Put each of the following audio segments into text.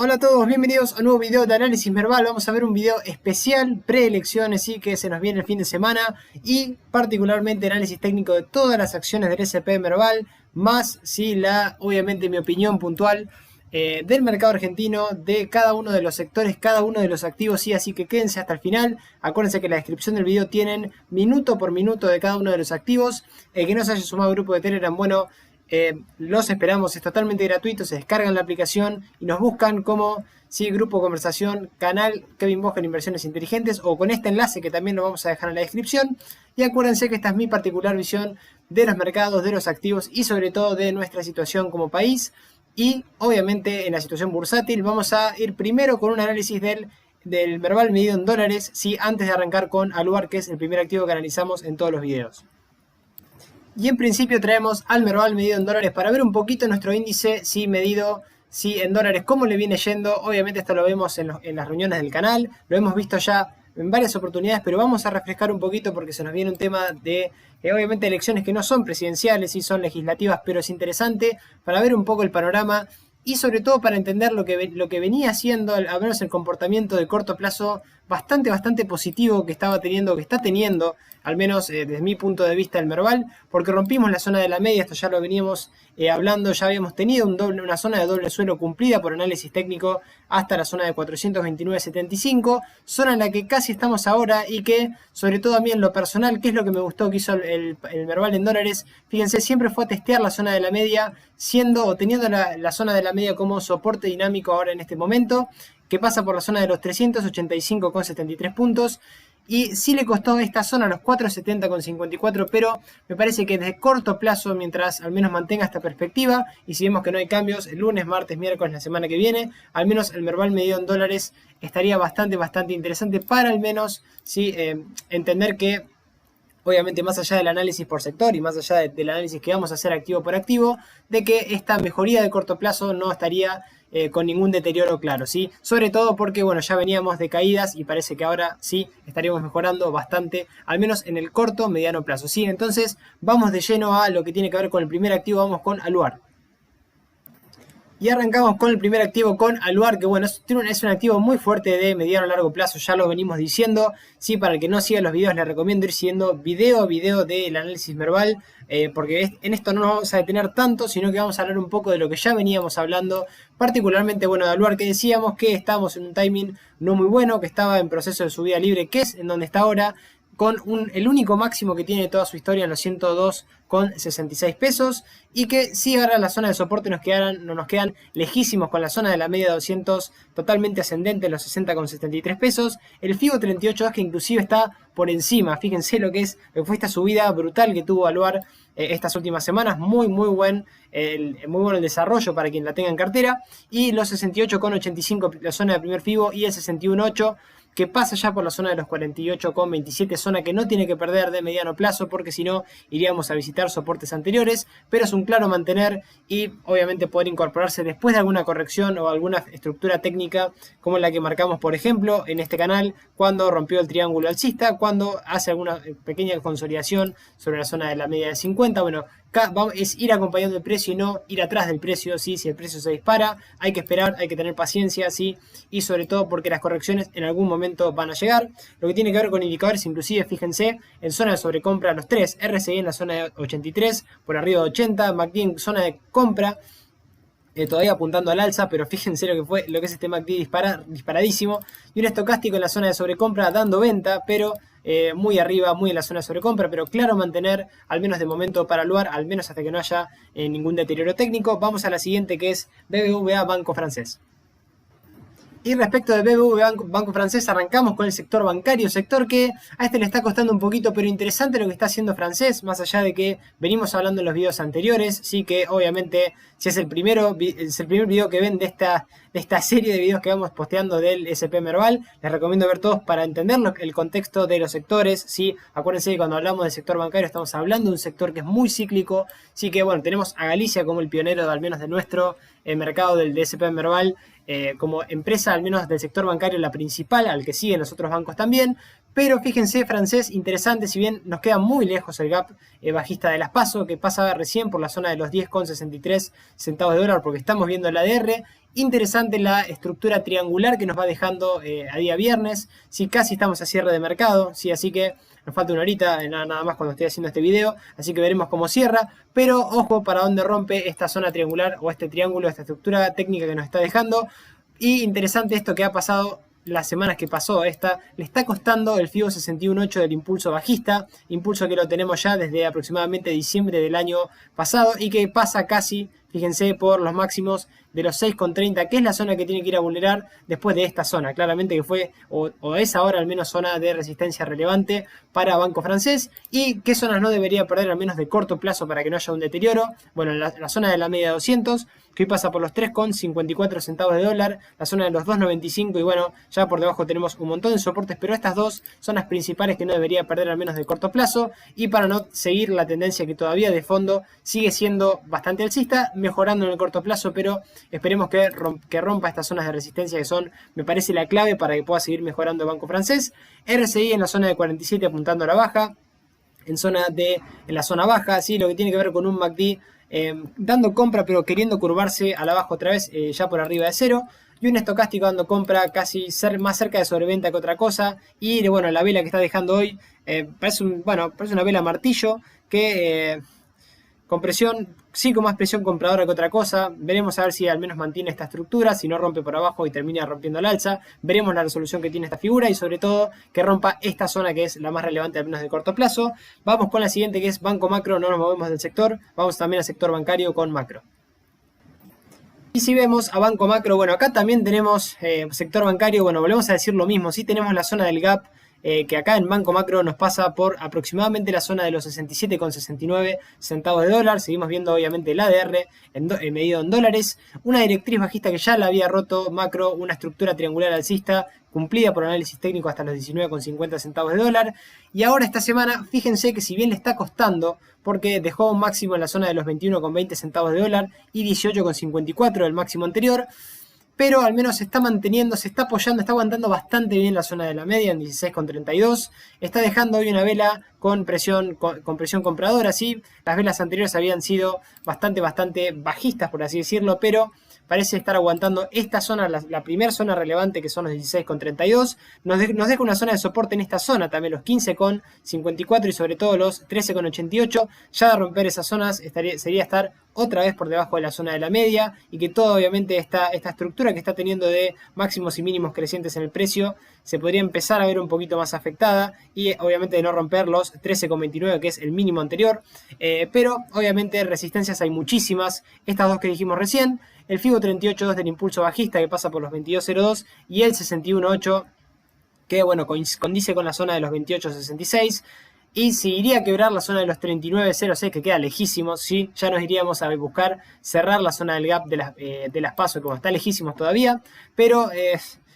Hola a todos, bienvenidos a un nuevo video de análisis Merval. Vamos a ver un video especial preelecciones, sí, que se nos viene el fin de semana, y particularmente análisis técnico de todas las acciones del S&P Merval, más sí obviamente mi opinión puntual del mercado argentino, de cada uno de los sectores, cada uno de los activos, sí, así que quédense hasta el final. Acuérdense que en la descripción del video tienen minuto por minuto de cada uno de los activos. El que no se haya sumado al grupo de Telegram, bueno, los esperamos, es totalmente gratuito, se descargan la aplicación y nos buscan como Grupo Conversación, canal Kevin Bosca Inversiones Inteligentes, o con este enlace que también lo vamos a dejar en la descripción. Y acuérdense que esta es mi particular visión de los mercados, de los activos y sobre todo de nuestra situación como país y obviamente en la situación bursátil. Vamos a ir primero con un análisis del Merval medido en dólares, antes de arrancar con Aluar, que es el primer activo que analizamos en todos los videos. Y en principio traemos al Merval medido en dólares para ver un poquito nuestro índice, medido en dólares, cómo le viene yendo. Obviamente esto lo vemos en las reuniones del canal, lo hemos visto ya en varias oportunidades, pero vamos a refrescar un poquito porque se nos viene un tema de, obviamente, elecciones que no son presidenciales, son legislativas, pero es interesante para ver un poco el panorama y sobre todo para entender lo que venía haciendo, al menos el comportamiento de corto plazo bastante positivo que está teniendo, al menos desde mi punto de vista, el Merval, porque rompimos la zona de la media. Esto ya lo veníamos hablando, ya habíamos tenido una zona de doble suelo cumplida por análisis técnico hasta la zona de 429.75, zona en la que casi estamos ahora y que, sobre todo a mí en lo personal, ¿qué es lo que me gustó que hizo el Merval en dólares? Fíjense, siempre fue a testear la zona de la media, teniendo la zona de la media como soporte dinámico ahora en este momento, que pasa por la zona de los 385,73 puntos. Y sí le costó esta zona los 470,54, pero me parece que desde corto plazo, mientras al menos mantenga esta perspectiva, y si vemos que no hay cambios el lunes, martes, miércoles, la semana que viene, al menos el Merval medido en dólares estaría bastante interesante para al menos entender que, obviamente, más allá del análisis por sector y más allá del análisis que vamos a hacer activo por activo, de que esta mejoría de corto plazo no estaría con ningún deterioro claro, sobre todo porque, bueno, ya veníamos de caídas y parece que ahora estaríamos mejorando bastante, al menos en el corto, mediano plazo, entonces vamos de lleno a lo que tiene que ver con el primer activo. Vamos con Aluar. Y arrancamos con el primer activo, con Aluar, que bueno, es un activo muy fuerte de mediano a largo plazo, ya lo venimos diciendo. Para el que no siga los videos, les recomiendo ir siguiendo video a video del análisis Merval, porque en esto no nos vamos a detener tanto, sino que vamos a hablar un poco de lo que ya veníamos hablando, particularmente, bueno, de Aluar, que decíamos que estábamos en un timing no muy bueno, que estaba en proceso de subida libre, que es en donde está ahora, con el único máximo que tiene toda su historia en los 102,66 pesos, y que ahora la zona de soporte nos quedan lejísimos, con la zona de la media de 200 totalmente ascendente en los 60,73 pesos, el FIBO 38.2 que inclusive está por encima. Fíjense lo que fue esta subida brutal que tuvo Aluar estas últimas semanas, muy bueno el desarrollo para quien la tenga en cartera, y los 68,85 la zona de primer FIBO y el 61.8 que pasa ya por la zona de los 48,27, zona que no tiene que perder de mediano plazo, porque si no iríamos a visitar soportes anteriores, pero es un claro mantener y obviamente poder incorporarse después de alguna corrección o alguna estructura técnica como la que marcamos, por ejemplo, en este canal, cuando rompió el triángulo alcista, cuando hace alguna pequeña consolidación sobre la zona de la media de 50, bueno, es ir acompañando el precio y no ir atrás del precio, si el precio se dispara, hay que esperar, hay que tener paciencia, y sobre todo porque las correcciones en algún momento van a llegar. Lo que tiene que ver con indicadores, inclusive, fíjense, en zona de sobrecompra los tres, RSI en la zona de 83, por arriba de 80, MACD en zona de compra, todavía apuntando al alza, pero fíjense lo que es este MACD disparadísimo, y un estocástico en la zona de sobrecompra dando venta, pero muy arriba, muy en la zona de sobrecompra, pero claro mantener, al menos de momento para Aluar, al menos hasta que no haya ningún deterioro técnico. Vamos a la siguiente, que es BBVA Banco Francés. Y respecto de BBVA Banco Francés, arrancamos con el sector bancario, sector que a este le está costando un poquito, pero interesante lo que está haciendo Francés, más allá de que venimos hablando en los videos anteriores, que obviamente si es el primer video que ven de esta serie de videos que vamos posteando del S&P Merval, les recomiendo ver todos para entender el contexto de los sectores, acuérdense que cuando hablamos del sector bancario estamos hablando de un sector que es muy cíclico, que bueno, tenemos a Galicia como el pionero, al menos de nuestro mercado del S&P Merval, como empresa, al menos del sector bancario, la principal, al que siguen los otros bancos también. Pero fíjense, Francés, interesante, si bien nos queda muy lejos el gap bajista de las PASO, que pasa recién por la zona de los 10,63 centavos de dólar, porque estamos viendo el ADR, Interesante la estructura triangular que nos va dejando a día viernes. Sí, casi estamos a cierre de mercado, sí, así que nos falta una horita, nada más cuando estoy haciendo este video, así que veremos cómo cierra. Pero ojo para dónde rompe esta zona triangular o este triángulo, esta estructura técnica que nos está dejando. Y interesante esto que ha pasado las semanas que pasó esta, le está costando el FIBO 61.8 del impulso bajista, impulso que lo tenemos ya desde aproximadamente diciembre del año pasado y que pasa casi, fíjense, por los máximos de los 6,30, que es la zona que tiene que ir a vulnerar después de esta zona. Claramente que fue, o es ahora al menos zona de resistencia relevante para Banco Francés. ¿Y qué zonas no debería perder al menos de corto plazo para que no haya un deterioro? Bueno, la zona de la media 200, que hoy pasa por los 3,54 centavos de dólar, la zona de los 2,95 y bueno, ya por debajo tenemos un montón de soportes, pero estas dos son las principales que no debería perder al menos de corto plazo. Y para no seguir la tendencia que todavía de fondo sigue siendo bastante alcista, mejorando en el corto plazo, pero esperemos que rompa estas zonas de resistencia que son, me parece, la clave para que pueda seguir mejorando el Banco Francés. RSI en la zona de 47 apuntando a la baja, en la zona baja, ¿sí? Lo que tiene que ver con un MACD dando compra pero queriendo curvarse a la baja otra vez, ya por arriba de cero. Y un estocástico dando compra casi más cerca de sobreventa que otra cosa. Y bueno, la vela que está dejando hoy parece una vela martillo que con presión, sí, con más presión compradora que otra cosa. Veremos a ver si al menos mantiene esta estructura, si no rompe por abajo y termina rompiendo el alza. Veremos la resolución que tiene esta figura y sobre todo que rompa esta zona que es la más relevante al menos de corto plazo. Vamos con la siguiente que es Banco Macro, no nos movemos del sector, vamos también al sector bancario con Macro. Y si vemos a Banco Macro, bueno, acá también tenemos sector bancario, bueno, volvemos a decir lo mismo, sí tenemos la zona del gap, que acá en Banco Macro nos pasa por aproximadamente la zona de los 67,69 centavos de dólar. Seguimos viendo obviamente el ADR medido en dólares. Una directriz bajista que ya la había roto Macro, una estructura triangular alcista cumplida por análisis técnico hasta los 19,50 centavos de dólar. Y ahora esta semana, fíjense que si bien le está costando, porque dejó un máximo en la zona de los 21,20 centavos de dólar y 18,54 del máximo anterior, pero al menos se está manteniendo, se está apoyando, está aguantando bastante bien la zona de la media en 16,32. Está dejando hoy una vela con presión compradora, ¿sí? Las velas anteriores habían sido bastante bajistas, por así decirlo, pero parece estar aguantando esta zona, la primera zona relevante que son los 16,32. Nos deja una zona de soporte en esta zona también, los 15,54 y sobre todo los 13,88. Ya de romper esas zonas sería estar otra vez por debajo de la zona de la media y que todo obviamente esta estructura que está teniendo de máximos y mínimos crecientes en el precio se podría empezar a ver un poquito más afectada y obviamente de no romper los 13,29 que es el mínimo anterior, pero obviamente resistencias hay muchísimas, estas dos que dijimos recién, el FIBO 38.2 del impulso bajista que pasa por los 22.02 y el 61.8 que bueno condice con la zona de los 28.66. Y si iría a quebrar la zona de los 39.06 que queda lejísimos, sí, ya nos iríamos a buscar cerrar la zona del gap de las PASO, como está lejísimos todavía, pero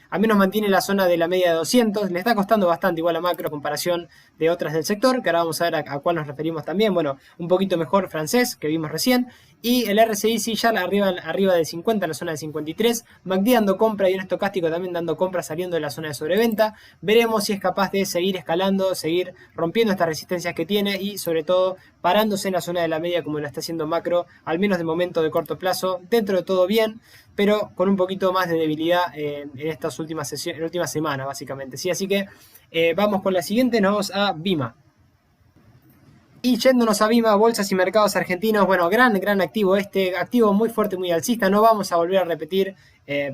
al menos mantiene la zona de la media de 200, le está costando bastante igual a Macro a comparación de otras del sector, que ahora vamos a ver a cuál nos referimos también, bueno, un poquito mejor Francés, que vimos recién, y el RSI sí ya arriba de 50, en la zona de 53, MACD dando compra y un estocástico también dando compra saliendo de la zona de sobreventa. Veremos si es capaz de seguir escalando, seguir rompiendo estas resistencias que tiene y sobre todo parándose en la zona de la media como lo está haciendo Macro, al menos de momento de corto plazo, dentro de todo bien, pero con un poquito más de debilidad en estas últimas semanas básicamente, ¿sí? Así que vamos con la siguiente, nos vamos a Bima. Y yéndonos a Bima, bolsas y mercados argentinos, bueno, gran activo activo muy fuerte, muy alcista, no vamos a volver a repetir,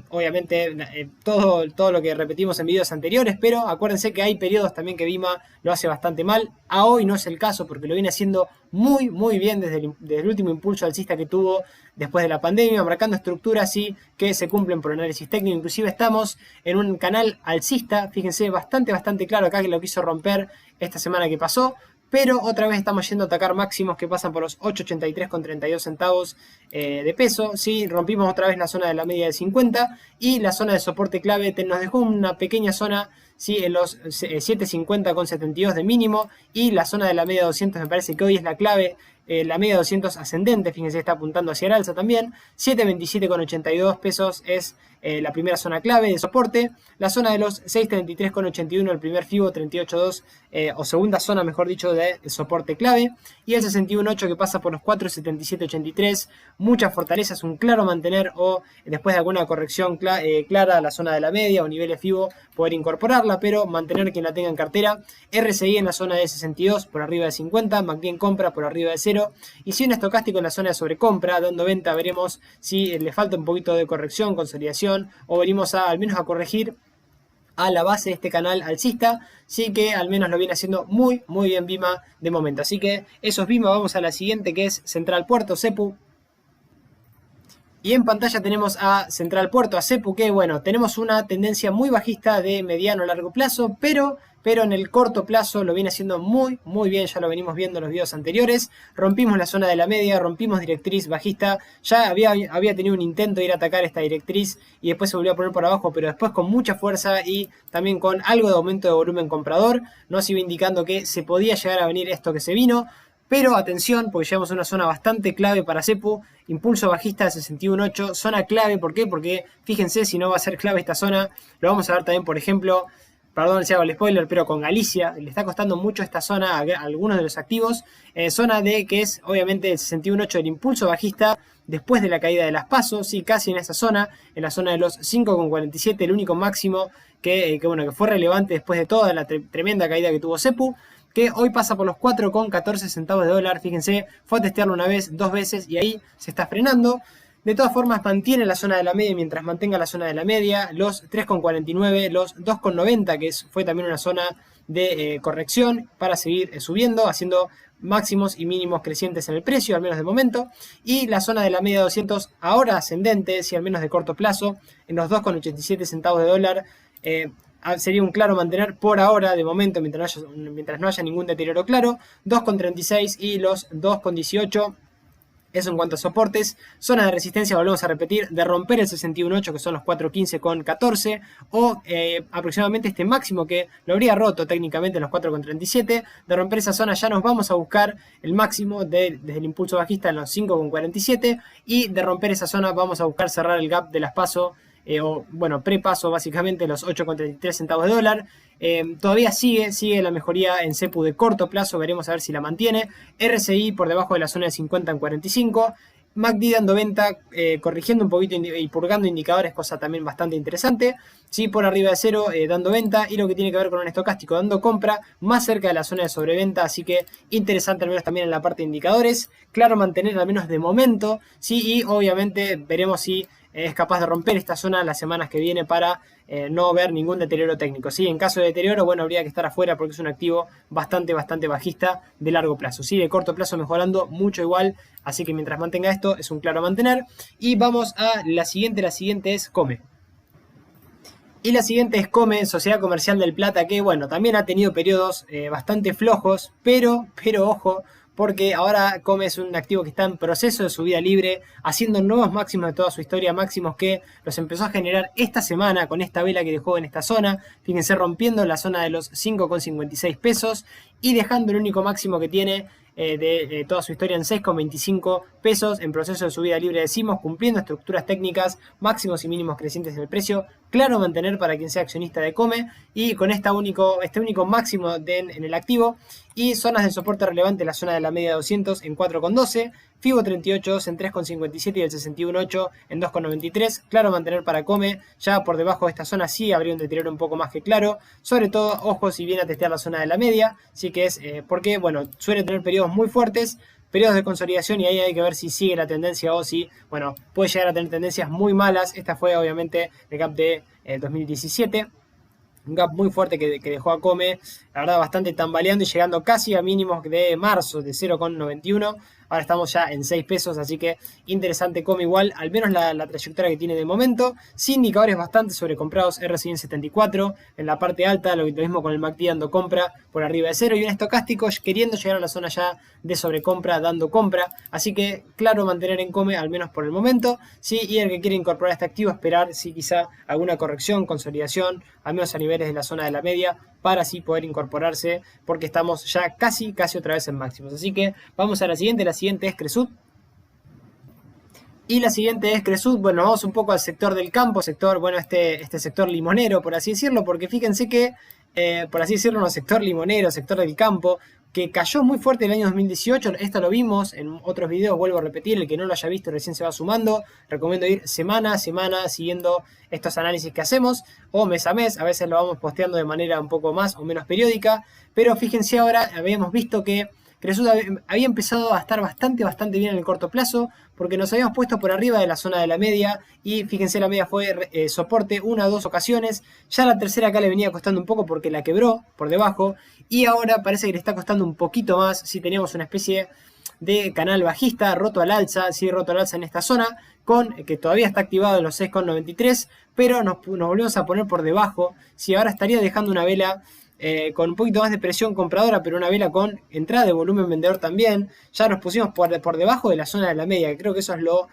obviamente, todo lo que repetimos en videos anteriores, pero acuérdense que hay periodos también que Bima lo hace bastante mal, a hoy no es el caso porque lo viene haciendo muy bien desde el último impulso alcista que tuvo después de la pandemia, marcando estructuras y que se cumplen por análisis técnico, inclusive estamos en un canal alcista, fíjense, bastante claro acá que lo quiso romper esta semana que pasó, pero otra vez estamos yendo a atacar máximos que pasan por los 8,83,32 centavos de peso, ¿sí? Rompimos otra vez la zona de la media de 50 y la zona de soporte clave nos dejó una pequeña zona ¿sí? En los 750,72 de mínimo, y la zona de la media 200 me parece que hoy es la clave. La media 200 ascendente, fíjense, está apuntando hacia el alza también. 727,82 pesos es la primera zona clave de soporte. La zona de los 633,81, el primer FIBO 38.2, o segunda zona, mejor dicho, de soporte clave. Y el 61.8 que pasa por los 477,83. Muchas fortalezas, un claro mantener, o después de alguna corrección clara, la zona de la media o niveles FIBO, poder incorporarla, pero mantener quien la tenga en cartera. RSI en la zona de 62 por arriba de 50, MACD en compra por arriba de 0, y si un estocástico en la zona de sobrecompra, dando venta. Veremos si le falta un poquito de corrección, consolidación, o venimos al menos a corregir a la base de este canal alcista. Sí, que al menos lo viene haciendo muy bien Vima de momento. Así que eso es Vima. Vamos a la siguiente, que es Central Puerto, CEPU. Y en pantalla tenemos a Central Puerto, a CEPU, que bueno, tenemos una tendencia muy bajista de mediano a largo plazo, pero en el corto plazo lo viene haciendo muy bien. Ya lo venimos viendo en los videos anteriores. Rompimos la zona de la media, rompimos directriz bajista. Ya había tenido un intento de ir a atacar esta directriz y después se volvió a poner por abajo, pero después con mucha fuerza y también con algo de aumento de volumen comprador. Nos iba indicando que se podía llegar a venir esto que se vino. Pero atención, porque llegamos a una zona bastante clave para CEPU. Impulso bajista de 61.8, zona clave. ¿Por qué? Porque fíjense, si no va a ser clave esta zona, lo vamos a ver también, por ejemplo, perdón si hago el spoiler, pero con Galicia. Le está costando mucho esta zona a algunos de los activos. Zona de que es obviamente el 61.8 del impulso bajista después de la caída de las PASO. Sí, casi en esa zona, en la zona de los 5,47, el único máximo que fue relevante después de toda la tremenda caída que tuvo CEPU, que hoy pasa por los 4,14 centavos de dólar. Fíjense, fue a testearlo una vez, dos veces, y ahí se está frenando. De todas formas, mantiene la zona de la media. Mientras mantenga la zona de la media, los 3,49, los 2,90, que fue también una zona de corrección para seguir subiendo, haciendo máximos y mínimos crecientes en el precio, al menos de momento. Y la zona de la media 200 ahora ascendente, si al menos de corto plazo, en los 2,87 centavos de dólar. Sería un claro mantener por ahora, de momento, mientras no haya ningún deterioro claro. 2,36 y los 2,18. Eso en cuanto a soportes. Zona de resistencia, volvemos a repetir, de romper el 61.8, que son los 4,15,14, o aproximadamente este máximo que lo habría roto técnicamente en los 4,37. De romper esa zona ya nos vamos a buscar el máximo desde el impulso bajista en los 5,47, y de romper esa zona vamos a buscar cerrar el gap de las PASO, prepaso básicamente los 8,33 centavos de dólar. Todavía sigue la mejoría en CEPU de corto plazo, veremos a ver si la mantiene. RSI por debajo de la zona de 50 en 45. MACD dando venta, corrigiendo un poquito y purgando indicadores, cosa también bastante interesante. Sí, por arriba de 0, dando venta, y lo que tiene que ver con un estocástico dando compra, más cerca de la zona de sobreventa, así que interesante al menos también en la parte de indicadores. Claro, mantener al menos de momento, sí, y obviamente veremos si es capaz de romper esta zona las semanas que viene para no ver ningún deterioro técnico. ¿Sí? En caso de deterioro, habría que estar afuera porque es un activo bastante bajista de largo plazo. ¿Sí? De corto plazo mejorando mucho igual, así que mientras mantenga esto es un claro mantener. Y vamos a la siguiente es Come. Y la siguiente es Come, Sociedad Comercial del Plata, que también ha tenido periodos bastante flojos, pero ojo, porque ahora Come es un activo que está en proceso de subida libre, haciendo nuevos máximos de toda su historia, máximos que los empezó a generar esta semana con esta vela que dejó en esta zona. Fíjense, rompiendo la zona de los 5,56 pesos y dejando el único máximo que tiene de toda su historia en 6,25 pesos, en proceso de subida libre, decimos, cumpliendo estructuras técnicas, máximos y mínimos crecientes en el precio. Claro mantener para quien sea accionista de Come, y con este único máximo en el activo, y zonas de soporte relevante, la zona de la media 200 en 4,12, FIBO 38.2 en 3,57 y el 61.8 en 2,93. Claro mantener para Come. Ya por debajo de esta zona sí habría un deterioro un poco más que claro. Sobre todo, ojo si viene a testear la zona de la media. Sí que es porque, suele tener periodos muy fuertes, periodos de consolidación, y ahí hay que ver si sigue la tendencia o si, puede llegar a tener tendencias muy malas. Esta fue obviamente el gap de 2017. Un gap muy fuerte que dejó a Come, la verdad, bastante tambaleando y llegando casi a mínimos de marzo de 0,91. ahora estamos ya en 6 pesos, así que interesante como igual, al menos la trayectoria que tiene de momento, sin indicadores bastante sobrecomprados, RSI en 74, en la parte alta, lo mismo con el MACD dando compra por arriba de cero, y un estocástico queriendo llegar a la zona ya de sobrecompra, dando compra, así que claro, mantener en come, al menos por el momento, sí, y el que quiere incorporar este activo, esperar si quizá alguna corrección, consolidación, al menos a niveles de la zona de la media, para así poder incorporarse, porque estamos ya casi otra vez en máximos. Así que vamos a la siguiente es Cresud. Y la siguiente es Cresud, bueno, vamos un poco al sector del campo, bueno, este sector limonero, por así decirlo, porque fíjense que, por así decirlo, sector limonero, sector del campo, que cayó muy fuerte en el año 2018, esto lo vimos en otros videos, vuelvo a repetir, el que no lo haya visto recién se va sumando, recomiendo ir semana a semana siguiendo estos análisis que hacemos, o mes a mes, a veces lo vamos posteando de manera un poco más o menos periódica, pero fíjense ahora, habíamos visto que Cresud había empezado a estar bastante bien en el corto plazo, porque nos habíamos puesto por arriba de la zona de la media, y fíjense la media fue soporte una o dos ocasiones, ya la tercera acá le venía costando un poco porque la quebró por debajo, y ahora parece que le está costando un poquito más, si teníamos una especie de canal bajista, roto al alza en esta zona, que todavía está activado en los 6,93, pero nos volvemos a poner por debajo, si ahora estaría dejando una vela con un poquito más de presión compradora, pero una vela con entrada de volumen vendedor también. Ya nos pusimos por debajo de la zona de la media, que creo que eso es lo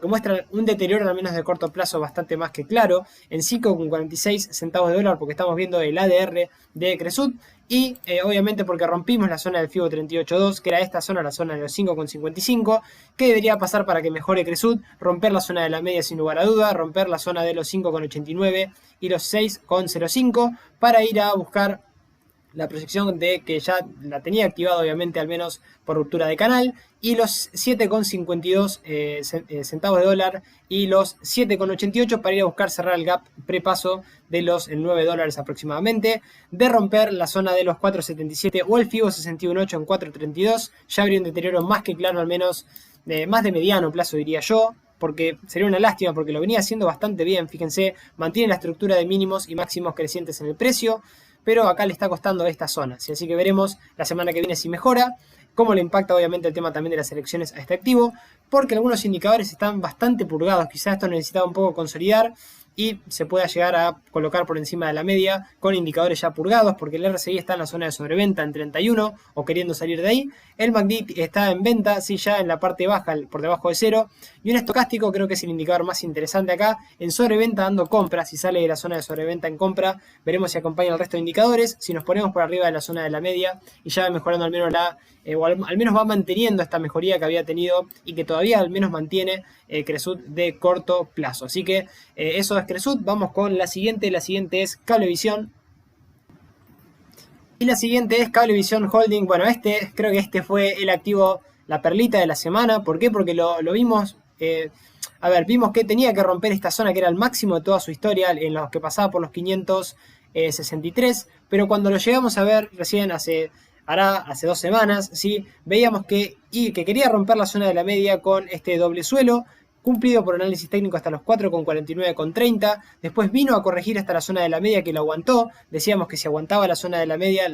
que muestra un deterioro al menos de corto plazo bastante más que claro, en 5,46 centavos de dólar, porque estamos viendo el ADR de Cresud, y obviamente porque rompimos la zona del FIBO 38.2, que era esta zona, la zona de los 5,55, que debería pasar para que mejore Cresud, romper la zona de la media sin lugar a duda, romper la zona de los 5,89 y los 6,05 para ir a buscar la proyección de que ya la tenía activada obviamente al menos por ruptura de canal, y los 7,52 centavos de dólar y los 7,88 para ir a buscar cerrar el gap prepaso de los 9 dólares aproximadamente, de romper la zona de los 4,77 o el FIBO 61.8 en 4,32, ya habría un deterioro más que claro, al menos más de mediano plazo diría yo, porque sería una lástima porque lo venía haciendo bastante bien, fíjense, mantiene la estructura de mínimos y máximos crecientes en el precio, pero acá le está costando esta zona, ¿sí? Así que veremos la semana que viene si mejora, cómo le impacta obviamente el tema también de las elecciones a este activo, porque algunos indicadores están bastante purgados, quizás esto necesitaba un poco consolidar y se pueda llegar a colocar por encima de la media con indicadores ya purgados, porque el RSI está en la zona de sobreventa en 31 o queriendo salir de ahí, el MACD está en venta, sí, ya en la parte baja, por debajo de cero, y un estocástico creo que es el indicador más interesante acá, en sobreventa dando compra, si sale de la zona de sobreventa en compra, veremos si acompaña el resto de indicadores, si nos ponemos por arriba de la zona de la media y ya va mejorando al menos o al menos va manteniendo esta mejoría que había tenido y que todavía al menos mantiene Cresud de corto plazo. Así que eso es Cresud. Vamos con la siguiente es Cablevisión. Y la siguiente es Cablevisión Holding. Bueno, creo que este fue el activo, la perlita de la semana. ¿Por qué? Porque lo vimos, vimos que tenía que romper esta zona que era el máximo de toda su historia, en los que pasaba por los 563, pero cuando lo llegamos a ver recién hace 2 semanas, ¿sí? Veíamos que quería romper la zona de la media con este doble suelo, cumplido por análisis técnico hasta los 4,49,30, después vino a corregir hasta la zona de la media que lo aguantó, decíamos que si aguantaba la zona de la media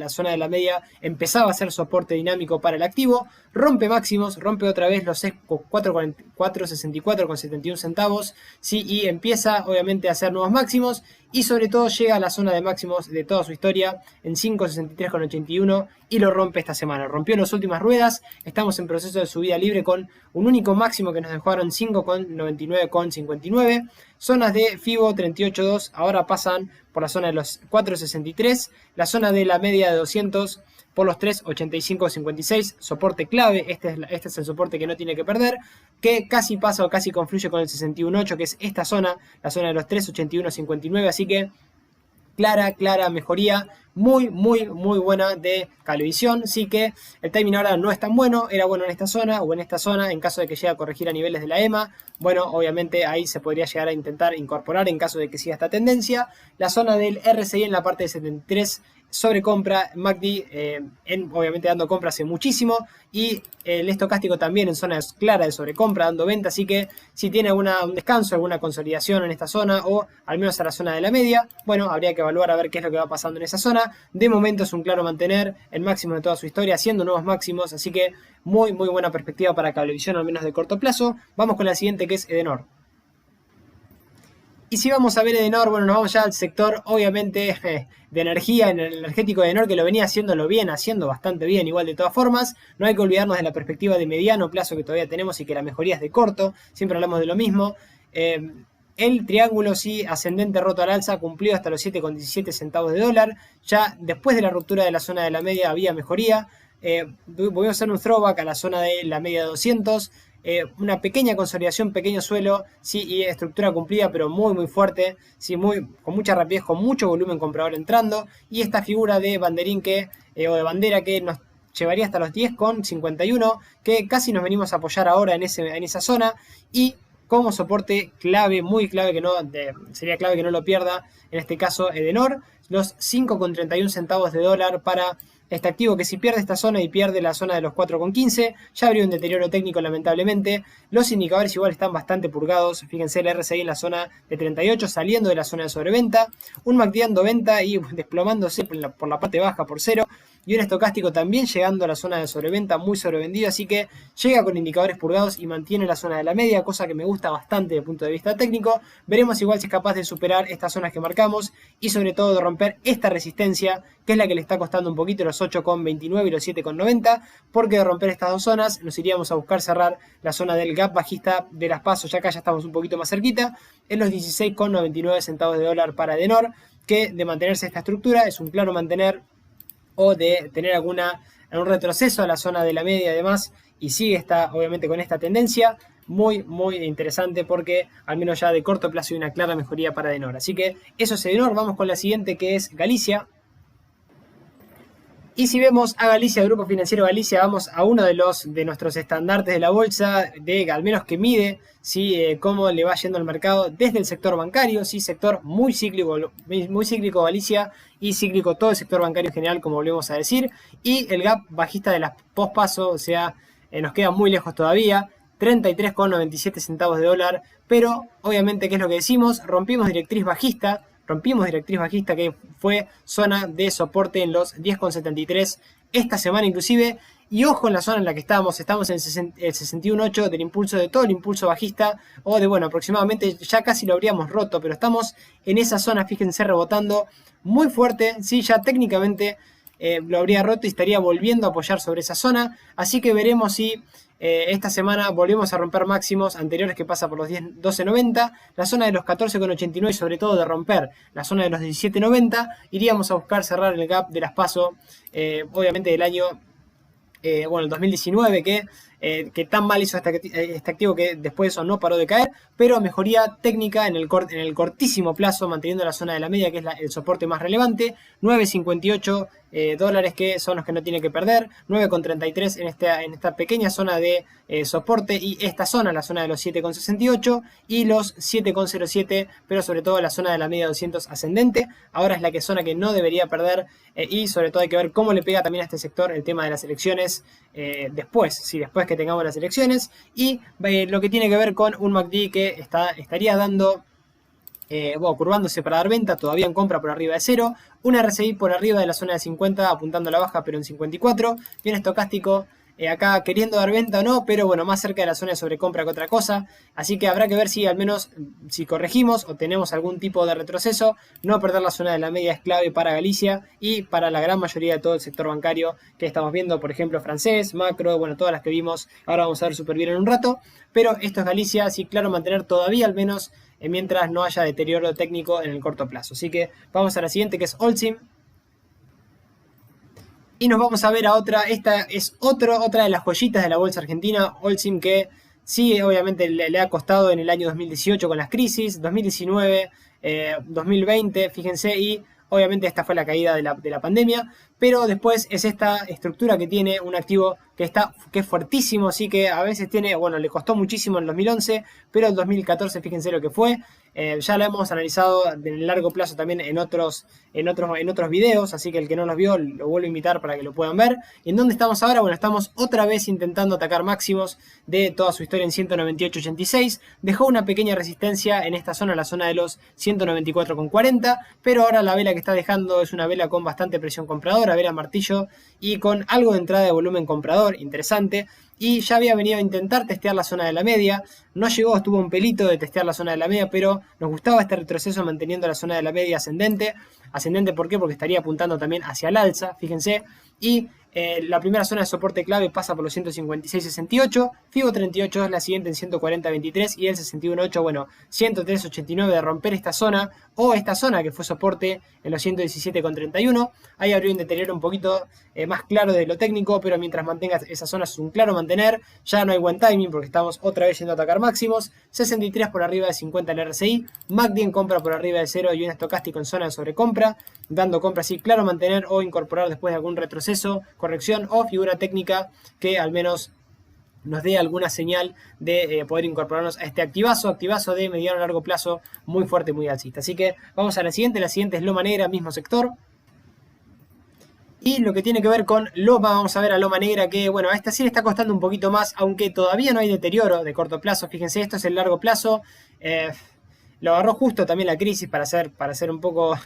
empezaba a ser soporte dinámico para el activo, rompe máximos, rompe otra vez los 4,64,71 centavos, ¿sí? Y empieza obviamente a hacer nuevos máximos, y sobre todo llega a la zona de máximos de toda su historia en 5,63,81 y lo rompe esta semana. Rompió las últimas ruedas, estamos en proceso de subida libre con un único máximo que nos dejaron 5,99,59. Zonas de FIBO 38.2 ahora pasan por la zona de los 4,63, la zona de la media de 200 por los 3,85,56, soporte clave, este es el soporte que no tiene que perder, que casi pasa o casi confluye con el 61.8, que es esta zona, la zona de los 3,81,59, así que clara mejoría, muy buena de Cablevisión, sí que el timing ahora no es tan bueno, era bueno en esta zona o en esta zona, en caso de que llegue a corregir a niveles de la EMA, bueno, obviamente ahí se podría llegar a intentar incorporar en caso de que siga esta tendencia, la zona del RSI en la parte de 73 sobrecompra, MACD obviamente dando compra hace muchísimo, y el estocástico también en zonas claras de sobrecompra dando venta, así que si tiene un descanso, alguna consolidación en esta zona o al menos a la zona de la media, bueno, habría que evaluar a ver qué es lo que va pasando en esa zona. De momento es un claro mantener el máximo de toda su historia, haciendo nuevos máximos, así que muy buena perspectiva para Cablevisión, al menos de corto plazo. Vamos con la siguiente, que es Edenor. Y si vamos a ver Edenor, bueno, nos vamos ya al sector, obviamente, de energía, en el energético de Edenor, que lo venía haciendo bastante bien, igual de todas formas. No hay que olvidarnos de la perspectiva de mediano plazo que todavía tenemos y que la mejoría es de corto, siempre hablamos de lo mismo. El triángulo sí ascendente roto al alza cumplió hasta los 7,17 centavos de dólar. Ya después de la ruptura de la zona de la media había mejoría. Voy a hacer un throwback a la zona de la media de 200. Una pequeña consolidación, pequeño suelo, sí, y estructura cumplida, pero muy fuerte, sí, con mucha rapidez, con mucho volumen comprador entrando, y esta figura de banderín o de bandera que nos llevaría hasta los 10,51, que casi nos venimos a apoyar ahora en esa zona, y como soporte clave, muy clave, sería clave que no lo pierda, en este caso Edenor, los 5,31 centavos de dólar para este activo, que si pierde esta zona y pierde la zona de los 4,15, ya habría un deterioro técnico lamentablemente. Los indicadores igual están bastante purgados, fíjense el RSI en la zona de 38, saliendo de la zona de sobreventa, un MACD dando venta y desplomándose por la parte baja por cero, y un estocástico también llegando a la zona de sobreventa, muy sobrevendido, así que llega con indicadores purgados y mantiene la zona de la media, cosa que me gusta bastante desde el punto de vista técnico. Veremos igual si es capaz de superar estas zonas que marcamos y sobre todo de romper esta resistencia, que es la que le está costando un poquito, los 8,29 y los 7,90, porque de romper estas dos zonas nos iríamos a buscar cerrar la zona del gap bajista de las pasos, ya acá ya estamos un poquito más cerquita, en los 16,99 centavos de dólar para Edenor, que de mantenerse esta estructura es un claro mantener, o de tener un retroceso a la zona de la media y demás, y sigue obviamente con esta tendencia, muy interesante, porque al menos ya de corto plazo hay una clara mejoría para Edenor. Así que eso es Edenor. Vamos con la siguiente, que es Galicia. Y si vemos a Galicia, Grupo Financiero Galicia, vamos a uno de nuestros estandartes de la bolsa, al menos que mide cómo le va yendo al mercado desde el sector bancario, sector muy cíclico Galicia, y cíclico todo el sector bancario en general, como volvemos a decir, y el gap bajista de las pospaso, o sea, nos queda muy lejos todavía, 33,97 centavos de dólar, pero obviamente, ¿qué es lo que decimos? Rompimos directriz bajista, que fue zona de soporte en los 10,73 esta semana inclusive, y ojo en la zona en la que estamos en el 61.8 del impulso, de todo el impulso bajista, o de, bueno, aproximadamente ya casi lo habríamos roto, pero estamos en esa zona, fíjense, rebotando muy fuerte, sí, ya técnicamente lo habría roto y estaría volviendo a apoyar sobre esa zona, así que veremos si esta semana volvemos a romper máximos anteriores, que pasa por los 12.90, la zona de los 14,89 y sobre todo de romper la zona de los 17.90, iríamos a buscar cerrar el gap de las paso, obviamente del año, el 2019, que tan mal hizo este activo, que después de eso no paró de caer, pero mejoría técnica en el cortísimo plazo, manteniendo la zona de la media, que es el soporte más relevante, 9,58 dólares, que son los que no tiene que perder, 9,33 en esta pequeña zona de soporte, y esta zona, la zona de los 7,68 y los 7,07, pero sobre todo la zona de la media 200 ascendente, ahora es la zona que no debería perder, y sobre todo hay que ver cómo le pega también a este sector el tema de las elecciones después que tengamos las elecciones, y lo que tiene que ver con un MACD que estaría dando, curvándose para dar venta, todavía en compra por arriba de 0, un RSI por arriba de la zona de 50, apuntando a la baja, pero en 54, bien estocástico acá queriendo dar venta o no, pero bueno, más cerca de la zona de sobrecompra que otra cosa, así que habrá que ver si al menos, si corregimos o tenemos algún tipo de retroceso, no perder la zona de la media es clave para Galicia y para la gran mayoría de todo el sector bancario que estamos viendo, por ejemplo, francés, macro, bueno, todas las que vimos, ahora vamos a ver súper bien en un rato, pero esto es Galicia, sí, claro, mantener todavía al menos mientras no haya deterioro técnico en el corto plazo. Así que vamos a la siguiente, que es Holcim. Y nos vamos a ver a otra, esta es otra de las joyitas de la bolsa argentina, Holcim, que sí, obviamente le ha costado en el año 2018 con las crisis, 2019, 2020, fíjense, y obviamente esta fue la caída de la pandemia, pero después es esta estructura que tiene un activo que es fuertísimo, sí, que a veces tiene, bueno, le costó muchísimo en el 2011, pero en el 2014 fíjense lo que fue, Ya la hemos analizado en el largo plazo también en otros videos, así que el que no los vio lo vuelvo a invitar para que lo puedan ver. ¿Y en dónde estamos ahora? Bueno, estamos otra vez intentando atacar máximos de toda su historia en 198.86. Dejó una pequeña resistencia en esta zona, la zona de los 194.40, pero ahora la vela que está dejando es una vela con bastante presión compradora, vela martillo y con algo de entrada de volumen comprador, interesante. Y ya había venido a intentar testear la zona de la media, no llegó, estuvo un pelito de testear la zona de la media, pero nos gustaba este retroceso manteniendo la zona de la media ascendente. Ascendente, ¿por qué? Porque estaría apuntando también hacia el alza, fíjense. Y la primera zona de soporte clave pasa por los 156.68, FIBO 38 es la siguiente en 140.23 y el 61.8, bueno, 103.89 de romper esta zona o esta zona que fue soporte en los 117.31. Ahí habría un deterioro un poquito más claro de lo técnico, pero mientras mantenga esa zona es un claro mantener. Ya no hay buen timing porque estamos otra vez yendo a atacar máximos. 63 por arriba de 50 en RSI, MACD en compra por arriba de 0 y un estocástico en zona de sobrecompra, dando compra así claro mantener o incorporar después de algún retroceso, corrección o figura técnica que al menos nos dé alguna señal de poder incorporarnos a este activazo de mediano a largo plazo muy fuerte, muy alcista. Así que vamos a la siguiente es Loma Negra, mismo sector. Y lo que tiene que ver con Loma, vamos a ver a Loma Negra que, bueno, a esta sí le está costando un poquito más, aunque todavía no hay deterioro de corto plazo. Fíjense, esto es el largo plazo. Lo agarró justo también la crisis para ser un poco,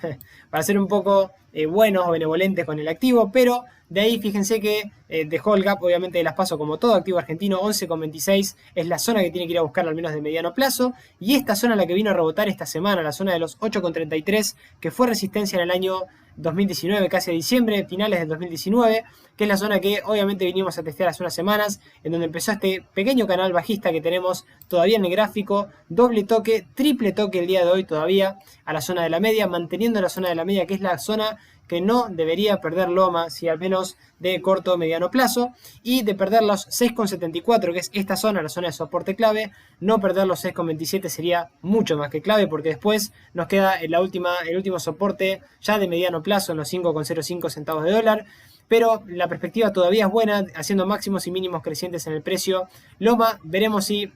buenos o benevolentes con el activo, pero de ahí fíjense que dejó el gap obviamente de las PASO como todo activo argentino, 11,26 es la zona que tiene que ir a buscar al menos de mediano plazo, y esta zona la que vino a rebotar esta semana, la zona de los 8,33, que fue resistencia en el año 2019, casi a diciembre, finales del 2019, que es la zona que obviamente vinimos a testear hace unas semanas, en donde empezó este pequeño canal bajista que tenemos todavía en el gráfico, doble toque, triple toque el día de hoy todavía a la zona de la media, manteniendo la zona de la media que es la zona que no debería perder Loma, si al menos de corto o mediano plazo, y de perder los 6,74, que es esta zona, la zona de soporte clave, no perder los 6,27 sería mucho más que clave, porque después nos queda el último soporte ya de mediano plazo en los 5,05 centavos de dólar, pero la perspectiva todavía es buena, haciendo máximos y mínimos crecientes en el precio. Loma, veremos si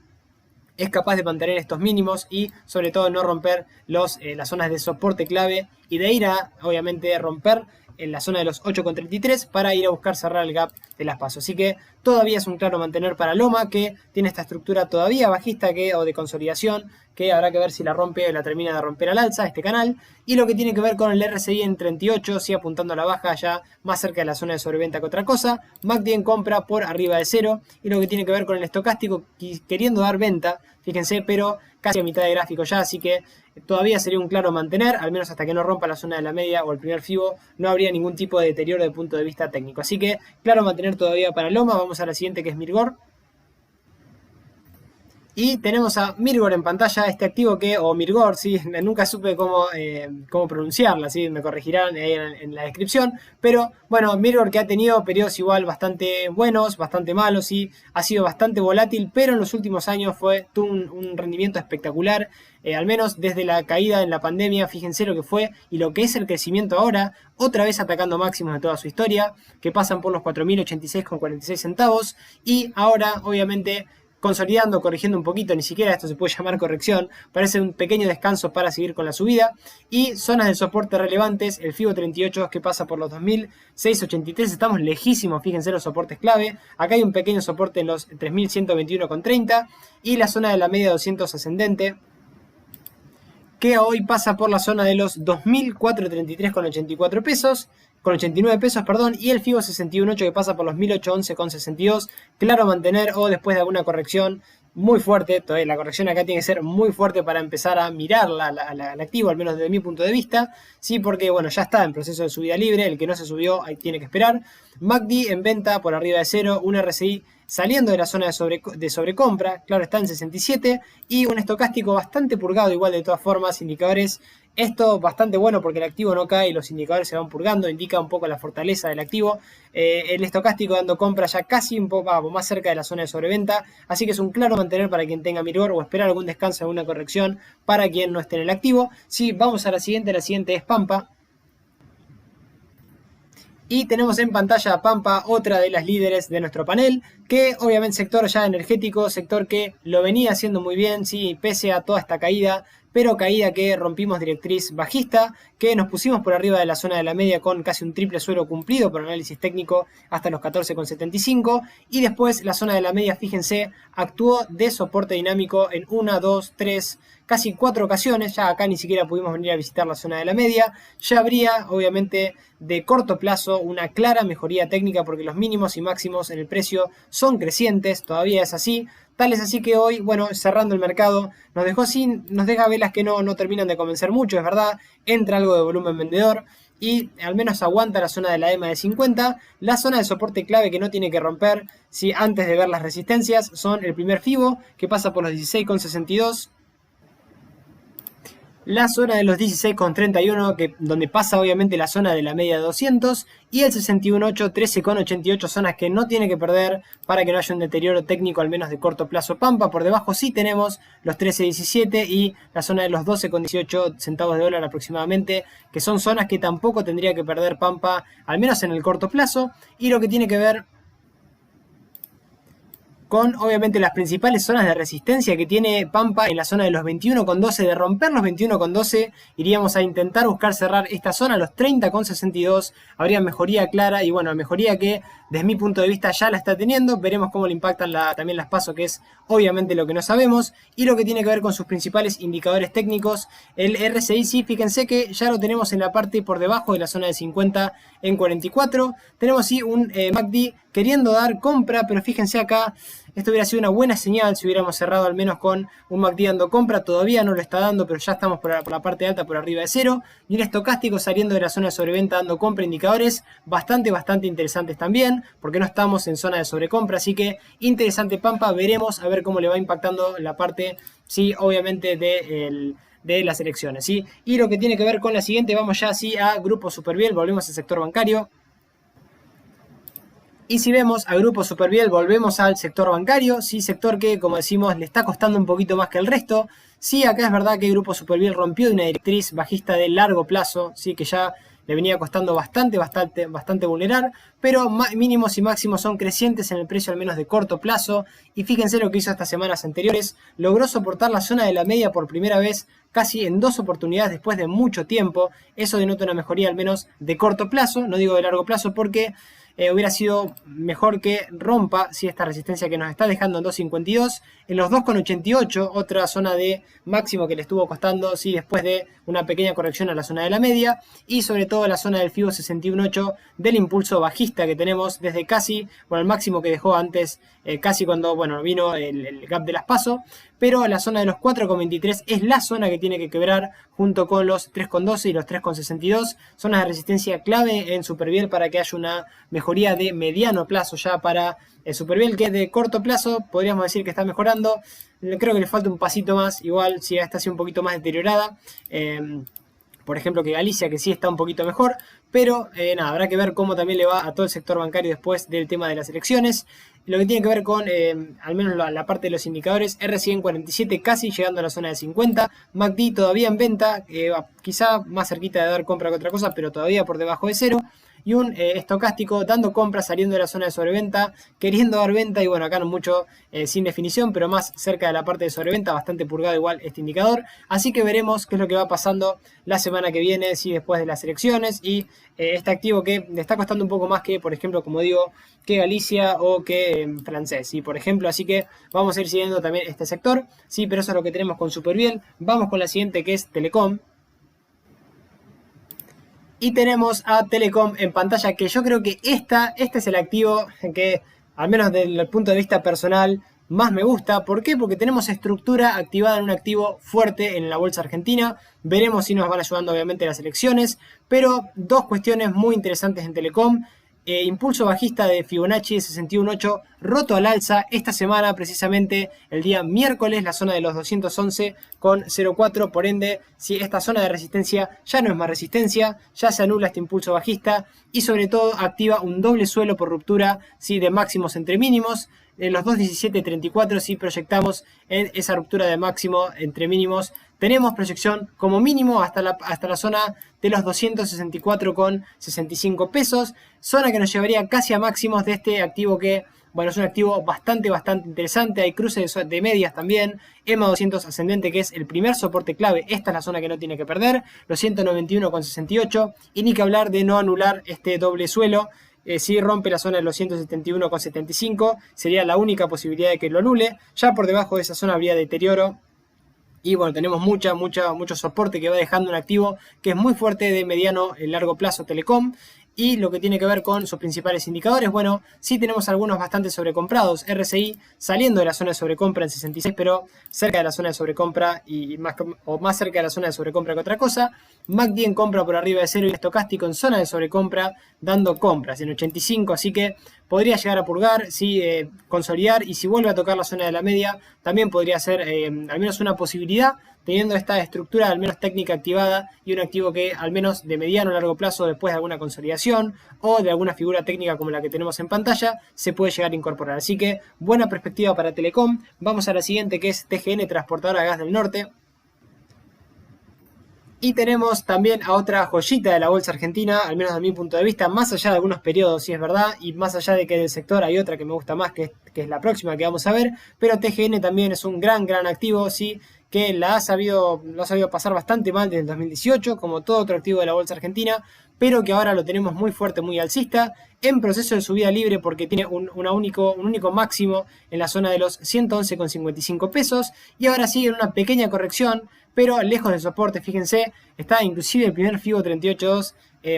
es capaz de mantener estos mínimos y sobre todo no romper las zonas de soporte clave y de ir a, obviamente, romper en la zona de los 8,33 para ir a buscar cerrar el gap de las PASO. Así que todavía es un claro mantener para Loma, que tiene esta estructura todavía bajista o de consolidación, que habrá que ver si la rompe o la termina de romper al alza este canal. Y lo que tiene que ver con el RSI en 38, sigue apuntando a la baja, ya más cerca de la zona de sobreventa que otra cosa. MACD en compra por arriba de 0. Y lo que tiene que ver con el estocástico, queriendo dar venta, fíjense, pero casi a mitad de gráfico ya, así que todavía sería un claro mantener, al menos hasta que no rompa la zona de la media o el primer FIBO, no habría ningún tipo de deterioro desde el punto de vista técnico. Así que claro mantener todavía para Loma. Vamos a la siguiente, que es Mirgor. Y tenemos a Mirgor en pantalla, este activo o Mirgor, ¿sí? Nunca supe cómo pronunciarla, ¿sí? Me corregirán ahí en la descripción. Pero bueno, Mirgor que ha tenido periodos igual bastante buenos, bastante malos, ¿sí? Ha sido bastante volátil, pero en los últimos años tuvo un rendimiento espectacular. Al menos desde la caída en la pandemia, fíjense lo que fue y lo que es el crecimiento ahora, otra vez atacando máximos de toda su historia, que pasan por los 4.086,46 centavos, y ahora obviamente consolidando, corrigiendo un poquito, ni siquiera esto se puede llamar corrección, parece un pequeño descanso para seguir con la subida, y zonas de soporte relevantes, el FIBO 38 que pasa por los 2.683, estamos lejísimos, fíjense los soportes clave, acá hay un pequeño soporte en los 3.121,30, y la zona de la media 200 ascendente, que hoy pasa por la zona de los 2.433,84 pesos, con 89 pesos, perdón, y el FIBO 61.8 que pasa por los 1.811,62, claro mantener o después de alguna corrección muy fuerte, todavía la corrección acá tiene que ser muy fuerte para empezar a mirar al activo, al menos desde mi punto de vista, sí, porque bueno, ya está en proceso de subida libre, el que no se subió ahí tiene que esperar. MACD en venta por arriba de 0, un RSI saliendo de la zona de sobrecompra, claro está en 67, y un estocástico bastante purgado igual de todas formas, indicadores. Esto bastante bueno porque el activo no cae y los indicadores se van purgando, indica un poco la fortaleza del activo. El estocástico dando compra ya casi un poco más cerca de la zona de sobreventa, así que es un claro mantener para quien tenga Mirgor o esperar algún descanso, alguna corrección para quien no esté en el activo. Sí, vamos a la siguiente es Pampa. Y tenemos en pantalla a Pampa, otra de las líderes de nuestro panel, que obviamente sector ya energético, sector que lo venía haciendo muy bien, sí, pese a toda esta caída, pero caída que rompimos directriz bajista, que nos pusimos por arriba de la zona de la media con casi un triple suelo cumplido por análisis técnico hasta los 14,75, y después la zona de la media, fíjense, actuó de soporte dinámico en 1, 2, 3, casi 4 ocasiones. Ya acá ni siquiera pudimos venir a visitar la zona de la media. Ya habría, obviamente, de corto plazo una clara mejoría técnica porque los mínimos y máximos en el precio son crecientes, todavía es así. Tal es así que hoy, bueno, cerrando el mercado, nos deja velas que no terminan de convencer mucho, es verdad. Entra algo de volumen vendedor y al menos aguanta la zona de la EMA de 50. La zona de soporte clave que no tiene que romper, si antes de ver las resistencias, son el primer FIBO, que pasa por los 16,62. La zona de los 16,31, donde pasa obviamente la zona de la media de 200, y el 61,8, 13,88, zonas que no tiene que perder para que no haya un deterioro técnico, al menos de corto plazo. Pampa, por debajo sí tenemos los 13,17 y la zona de los 12,18 centavos de dólar aproximadamente, que son zonas que tampoco tendría que perder Pampa, al menos en el corto plazo. Y lo que tiene que ver con obviamente las principales zonas de resistencia que tiene Pampa en la zona de los 21,12. De romper los 21,12 iríamos a intentar buscar cerrar esta zona, los 30,62, habría mejoría clara y bueno, mejoría que desde mi punto de vista ya la está teniendo. Veremos cómo le impactan también las PASO, que es obviamente lo que no sabemos. Y lo que tiene que ver con sus principales indicadores técnicos, el RSI, sí, fíjense que ya lo tenemos en la parte por debajo de la zona de 50 en 44. Tenemos sí un MACD queriendo dar compra, pero fíjense acá, esto hubiera sido una buena señal si hubiéramos cerrado al menos con un MACD dando compra. Todavía no lo está dando, pero ya estamos por la parte alta, por arriba de cero. Y un estocástico saliendo de la zona de sobreventa dando compra, indicadores bastante interesantes también, porque no estamos en zona de sobrecompra. Así que interesante Pampa, veremos a ver cómo le va impactando la parte, sí, obviamente de las elecciones, ¿sí? Y lo que tiene que ver con la siguiente, vamos ya sí a Grupo Superviel, volvemos al sector bancario. Y si vemos a Grupo Superviel, volvemos al sector bancario, sí, sector que, como decimos, le está costando un poquito más que el resto. Sí, acá es verdad que Grupo Superviel rompió de una directriz bajista de largo plazo, sí, que ya le venía costando bastante vulnerar, pero mínimos y máximos son crecientes en el precio, al menos de corto plazo. Y fíjense lo que hizo estas semanas anteriores, logró soportar la zona de la media por primera vez casi en 2 oportunidades después de mucho tiempo. Eso denota una mejoría al menos de corto plazo, no digo de largo plazo, porque hubiera sido mejor que rompa esta resistencia que nos está dejando en 2.52, en los 2.88, otra zona de máximo que le estuvo costando, sí, después de una pequeña corrección a la zona de la media, y sobre todo la zona del FIBO 61.8 del impulso bajista que tenemos desde casi, bueno, el máximo que dejó antes, casi cuando, bueno, vino el gap de las PASO, pero la zona de los 4,23 es la zona que tiene que quebrar junto con los 3,12 y los 3,62, zonas de resistencia clave en Superviel para que haya una mejoría de mediano plazo ya para el Superviel, que de corto plazo podríamos decir que está mejorando. Creo que le falta un pasito más, igual si esta sido un poquito más deteriorada, por ejemplo que Galicia, que sí está un poquito mejor, pero nada, habrá que ver cómo también le va a todo el sector bancario después del tema de las elecciones. Lo que tiene que ver con, al menos la parte de los indicadores, RSI en 47 casi llegando a la zona de 50, MACD todavía en venta, quizá más cerquita de dar compra que otra cosa, pero todavía por debajo de cero. Y un estocástico dando compra, saliendo de la zona de sobreventa, queriendo dar venta, y bueno, acá no mucho sin definición, pero más cerca de la parte de sobreventa, bastante purgado igual este indicador. Así que veremos qué es lo que va pasando la semana que viene, si después de las elecciones, y este activo que le está costando un poco más que, por ejemplo, como digo, que Galicia o que francés, ¿sí? Por ejemplo, así que vamos a ir siguiendo también este sector, sí, pero eso es lo que tenemos con Superviel. Vamos con la siguiente, que es Telecom. Y tenemos a Telecom en pantalla, que yo creo que este es el activo que, al menos desde el punto de vista personal, más me gusta. ¿Por qué? Porque tenemos estructura activada en un activo fuerte en la bolsa argentina. Veremos si nos van ayudando obviamente las elecciones. Pero dos cuestiones muy interesantes en Telecom. Impulso bajista de Fibonacci de 61.8 roto al alza esta semana, precisamente el día miércoles, la zona de los 211,04, por ende, si esta zona de resistencia ya no es más resistencia, ya se anula este impulso bajista y sobre todo activa un doble suelo por ruptura, ¿sí? De máximos entre mínimos. En los 2.1734, si proyectamos en esa ruptura de máximo entre mínimos, tenemos proyección como mínimo hasta la zona de los 264,65 pesos, zona que nos llevaría casi a máximos de este activo que, bueno, es un activo bastante interesante. Hay cruces de medias también. EMA 200 ascendente, que es el primer soporte clave. Esta es la zona que no tiene que perder, los 191,68. Y ni que hablar de no anular este doble suelo. Si rompe la zona de los 171,75, sería la única posibilidad de que lo anule. Ya por debajo de esa zona habría deterioro. Y bueno, tenemos mucho soporte que va dejando un activo que es muy fuerte de mediano y largo plazo, Telecom. Y lo que tiene que ver con sus principales indicadores, bueno, sí tenemos algunos bastante sobrecomprados. RSI saliendo de la zona de sobrecompra en 66, pero cerca de la zona de sobrecompra y más cerca de la zona de sobrecompra que otra cosa. MACD en compra por arriba de 0 y estocástico en zona de sobrecompra dando compras en 85, así que podría llegar a purgar, sí, consolidar, y si vuelve a tocar la zona de la media también podría ser al menos una posibilidad, teniendo esta estructura al menos técnica activada y un activo que al menos de mediano a largo plazo, después de alguna consolidación o de alguna figura técnica como la que tenemos en pantalla, se puede llegar a incorporar. Así que buena perspectiva para Telecom. Vamos a la siguiente, que es TGN, transportadora de gas del norte. Y tenemos también a otra joyita de la bolsa argentina, al menos desde mi punto de vista, más allá de algunos periodos, sí es verdad, y más allá de que del sector hay otra que me gusta más, que es la próxima que vamos a ver, pero TGN también es un gran activo, sí, que lo ha sabido pasar bastante mal desde el 2018, como todo otro activo de la bolsa argentina, pero que ahora lo tenemos muy fuerte, muy alcista, en proceso de subida libre porque tiene un único máximo en la zona de los 111,55 pesos, y ahora sigue en una pequeña corrección, pero lejos del soporte. Fíjense, está inclusive el primer FIBO 38.2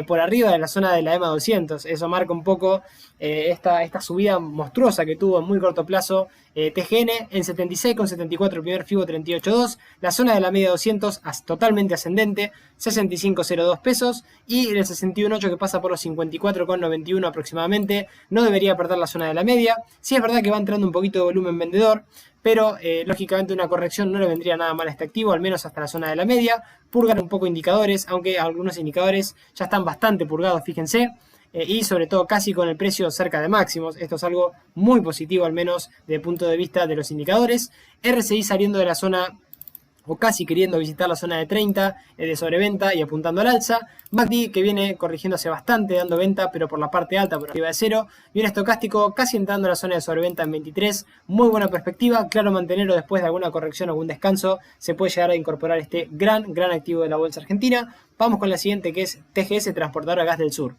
por arriba de la zona de la EMA 200. Eso marca un poco esta subida monstruosa que tuvo en muy corto plazo TGN. En 76,74 el primer FIBO 38.2, la zona de la media 200 totalmente ascendente, 65,02 pesos, y el 61.8 que pasa por los 54,91 aproximadamente, no debería perder la zona de la media. Sí es verdad que va entrando un poquito de volumen vendedor, pero lógicamente una corrección no le vendría nada mal a este activo, al menos hasta la zona de la media. Purgan un poco indicadores, aunque algunos indicadores ya están bastante purgados, fíjense, y sobre todo casi con el precio cerca de máximos. Esto es algo muy positivo, al menos desde el punto de vista de los indicadores. RSI saliendo de la zona, o casi queriendo visitar la zona de 30 de sobreventa y apuntando al alza. MACD que viene corrigiéndose bastante, dando venta, pero por la parte alta, por arriba de 0. Y un estocástico casi entrando a la zona de sobreventa en 23. Muy buena perspectiva. Claro, mantenerlo después de alguna corrección o algún descanso, se puede llegar a incorporar este gran activo de la bolsa argentina. Vamos con la siguiente, que es TGS, transportadora Gas del Sur.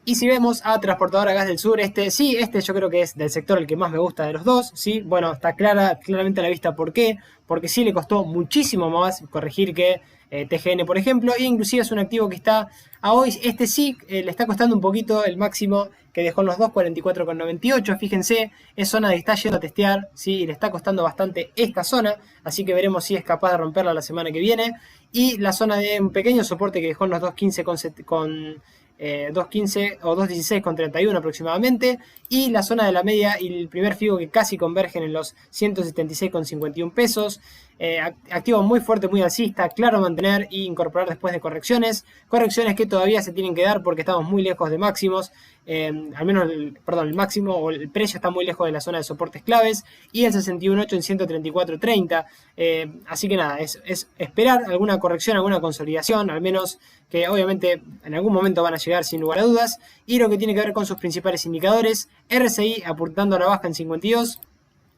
Y si vemos a Transportadora Gas del Sur, este yo creo que es del sector el que más me gusta de los dos, ¿sí? Bueno, está claramente a la vista por qué, porque sí le costó muchísimo más corregir que TGN, por ejemplo, e inclusive es un activo que está a hoy, sí le está costando un poquito el máximo que dejó en los 244,98, fíjense, es zona que está yendo a testear, ¿sí? Y le está costando bastante esta zona, así que veremos si es capaz de romperla la semana que viene, y la zona de un pequeño soporte que dejó en los 215 con 2.15 o 2.16,31 aproximadamente, y la zona de la media y el primer FIBO que casi convergen en los 176,51 pesos. Activo muy fuerte, muy alcista, claro mantener e incorporar después de correcciones que todavía se tienen que dar porque estamos muy lejos de máximos, al menos el máximo o el precio está muy lejos de la zona de soportes claves, y el 61.8 en 134.30, así que nada, es esperar alguna corrección, alguna consolidación, al menos que obviamente en algún momento van a llegar sin lugar a dudas. Y lo que tiene que ver con sus principales indicadores, RSI apuntando a la baja en 52,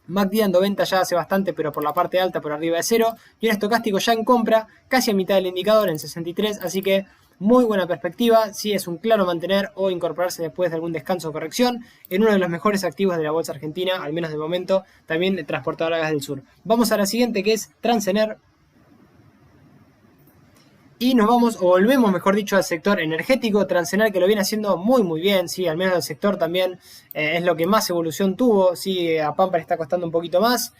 MACD dando venta ya hace bastante, pero por la parte alta, por arriba de 0, y un estocástico ya en compra, casi a mitad del indicador en 63, así que muy buena perspectiva. Sí, es un claro mantener o incorporarse después de algún descanso o corrección en uno de los mejores activos de la bolsa argentina, al menos de momento, también de Transportadora Gas del Sur. Vamos a la siguiente, que es Transener. Y nos vamos, o volvemos mejor dicho, al sector energético. Transener, que lo viene haciendo muy bien, sí, al menos el sector también es lo que más evolución tuvo, sí, a Pampa le está costando un poquito más.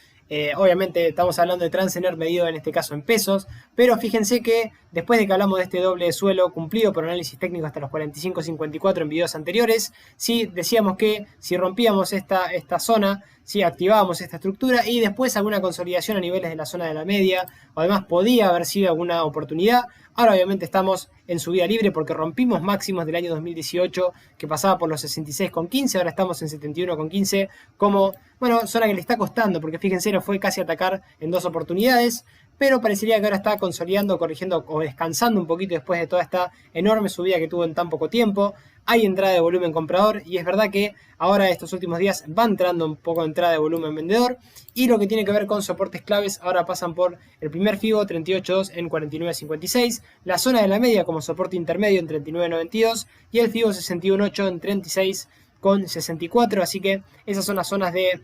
Obviamente estamos hablando de Transener medido en este caso en pesos, pero fíjense que después de que hablamos de este doble suelo cumplido por análisis técnico hasta los 45.54 en videos anteriores, sí decíamos que si rompíamos esta zona, si activábamos esta estructura y después alguna consolidación a niveles de la zona de la media, o además podía haber sido alguna oportunidad. Ahora obviamente estamos en subida libre porque rompimos máximos del año 2018 que pasaba por los 66,15, ahora estamos en 71,15 como, bueno, zona que le está costando porque fíjense, lo fue casi atacar en dos oportunidades, pero parecería que ahora está consolidando, corrigiendo o descansando un poquito después de toda esta enorme subida que tuvo en tan poco tiempo. Hay entrada de volumen comprador y es verdad que ahora estos últimos días va entrando un poco de entrada de volumen vendedor, y lo que tiene que ver con soportes claves ahora pasan por el primer FIBO 38.2 en 49.56, la zona de la media como soporte intermedio en 39.92 y el FIBO 61.8 en 36.64, así que esas son las zonas de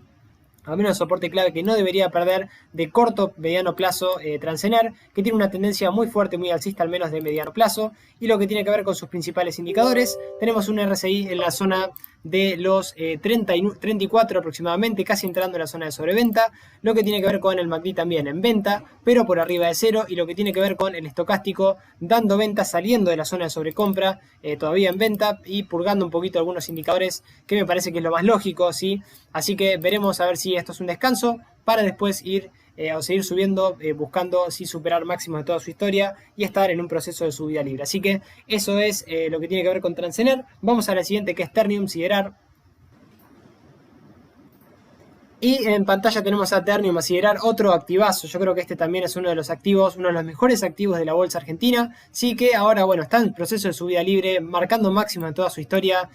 al menos soporte clave que no debería perder de corto, mediano plazo Transener, que tiene una tendencia muy fuerte, muy alcista, al menos de mediano plazo. Y lo que tiene que ver con sus principales indicadores, tenemos un RSI en la zona de los 34 aproximadamente, casi entrando en la zona de sobreventa. Lo que tiene que ver con el MACD también en venta, pero por arriba de cero. Y lo que tiene que ver con el estocástico dando venta, saliendo de la zona de sobrecompra, todavía en venta y purgando un poquito algunos indicadores, que me parece que es lo más lógico, ¿sí? Así que veremos a ver si esto es un descanso para después ir o seguir subiendo, buscando sí superar máximos de toda su historia y estar en un proceso de subida libre. Así que eso es lo que tiene que ver con Transener. Vamos a la siguiente, que es Ternium Siderar. Y en pantalla tenemos a Ternium a Siderar, otro activazo. Yo creo que este también es uno de los activos, uno de los mejores activos de la bolsa argentina. Sí que ahora, bueno, está en proceso de subida libre, marcando máximos de toda su historia.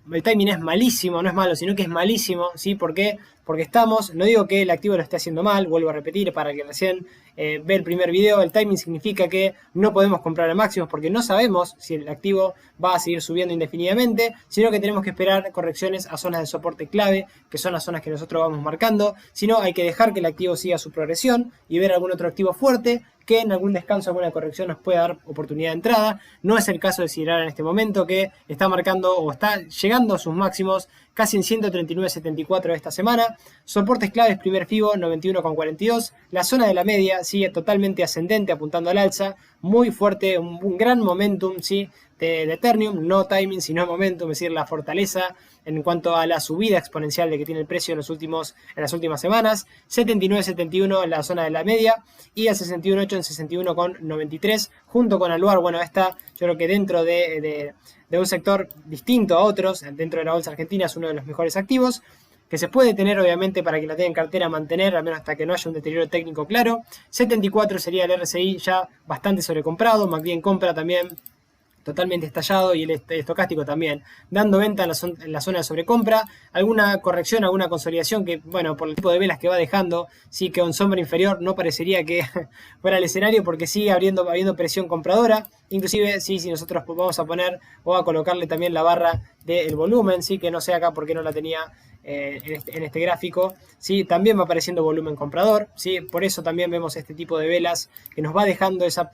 El timing es malísimo, no es malo, sino que es malísimo, ¿sí? ¿Por qué? Porque estamos, no digo que el activo lo esté haciendo mal, vuelvo a repetir para que recién ve el primer video, el timing significa que no podemos comprar a máximos porque no sabemos si el activo va a seguir subiendo indefinidamente, sino que tenemos que esperar correcciones a zonas de soporte clave, que son las zonas que nosotros vamos marcando, sino hay que dejar que el activo siga su progresión y ver algún otro activo fuerte que en algún descanso, alguna corrección nos pueda dar oportunidad de entrada. No es el caso de Siderar en este momento, que está marcando o está llegando a sus máximos casi en 139.74 esta semana. Soportes claves, primer FIBO 91.42. La zona de la media sigue totalmente ascendente, apuntando al alza. Muy fuerte, un gran momentum, ¿sí? de Ethereum, no timing, sino momentum, es decir, la fortaleza en cuanto a la subida exponencial de que tiene el precio en las últimas semanas. 79.71 en la zona de la media y el 61.8 en 61.93 junto con Aluar. Bueno, está, yo creo que dentro de un sector distinto a otros, dentro de la bolsa argentina es uno de los mejores activos, que se puede tener obviamente para que la tenga en cartera, mantener, al menos hasta que no haya un deterioro técnico claro. 74 sería el RSI ya bastante sobrecomprado, MACD en compra también totalmente estallado y el estocástico también dando venta en la zona de sobrecompra. Alguna corrección, alguna consolidación que, bueno, por el tipo de velas que va dejando, sí que en sombra inferior no parecería que fuera el escenario porque sigue habiendo presión compradora. Inclusive, sí, si nosotros vamos a poner o a colocarle también la barra del volumen, sí, que no sé acá porque no la tenía en este gráfico, ¿sí? También va apareciendo volumen comprador, ¿sí? Por eso también vemos este tipo de velas que nos va dejando esa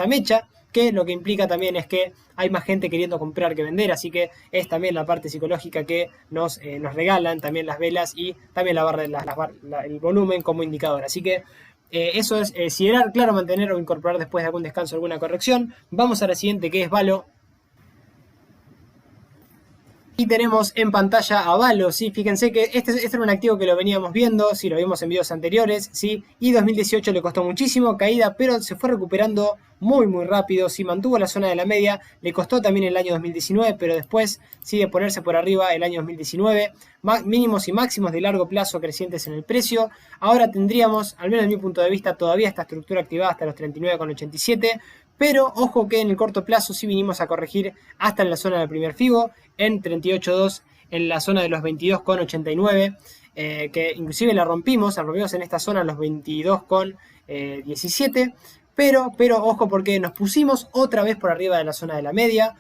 mecha, que lo que implica también es que hay más gente queriendo comprar que vender, así que es también la parte psicológica que nos regalan también las velas y también la barra el volumen como indicador. Así que eso es Siderar, claro, mantener o incorporar después de algún descanso alguna corrección. Vamos a la siguiente, que es Valo. Y tenemos en pantalla a Valo, ¿sí? Fíjense que este era un activo que lo veníamos viendo, sí, lo vimos en videos anteriores, ¿sí? Y 2018 le costó muchísimo, caída, pero se fue recuperando muy rápido, sí, mantuvo la zona de la media, le costó también el año 2019, pero después sigue ponerse por arriba el año 2019, mínimos y máximos de largo plazo crecientes en el precio. Ahora tendríamos, al menos desde mi punto de vista, todavía esta estructura activada hasta los 39,87, pero ojo que en el corto plazo sí vinimos a corregir hasta en la zona del primer FIBO, en 38.2, en la zona de los 22,89, que inclusive la rompimos en esta zona los 22,17, pero ojo porque nos pusimos otra vez por arriba de la zona de la media.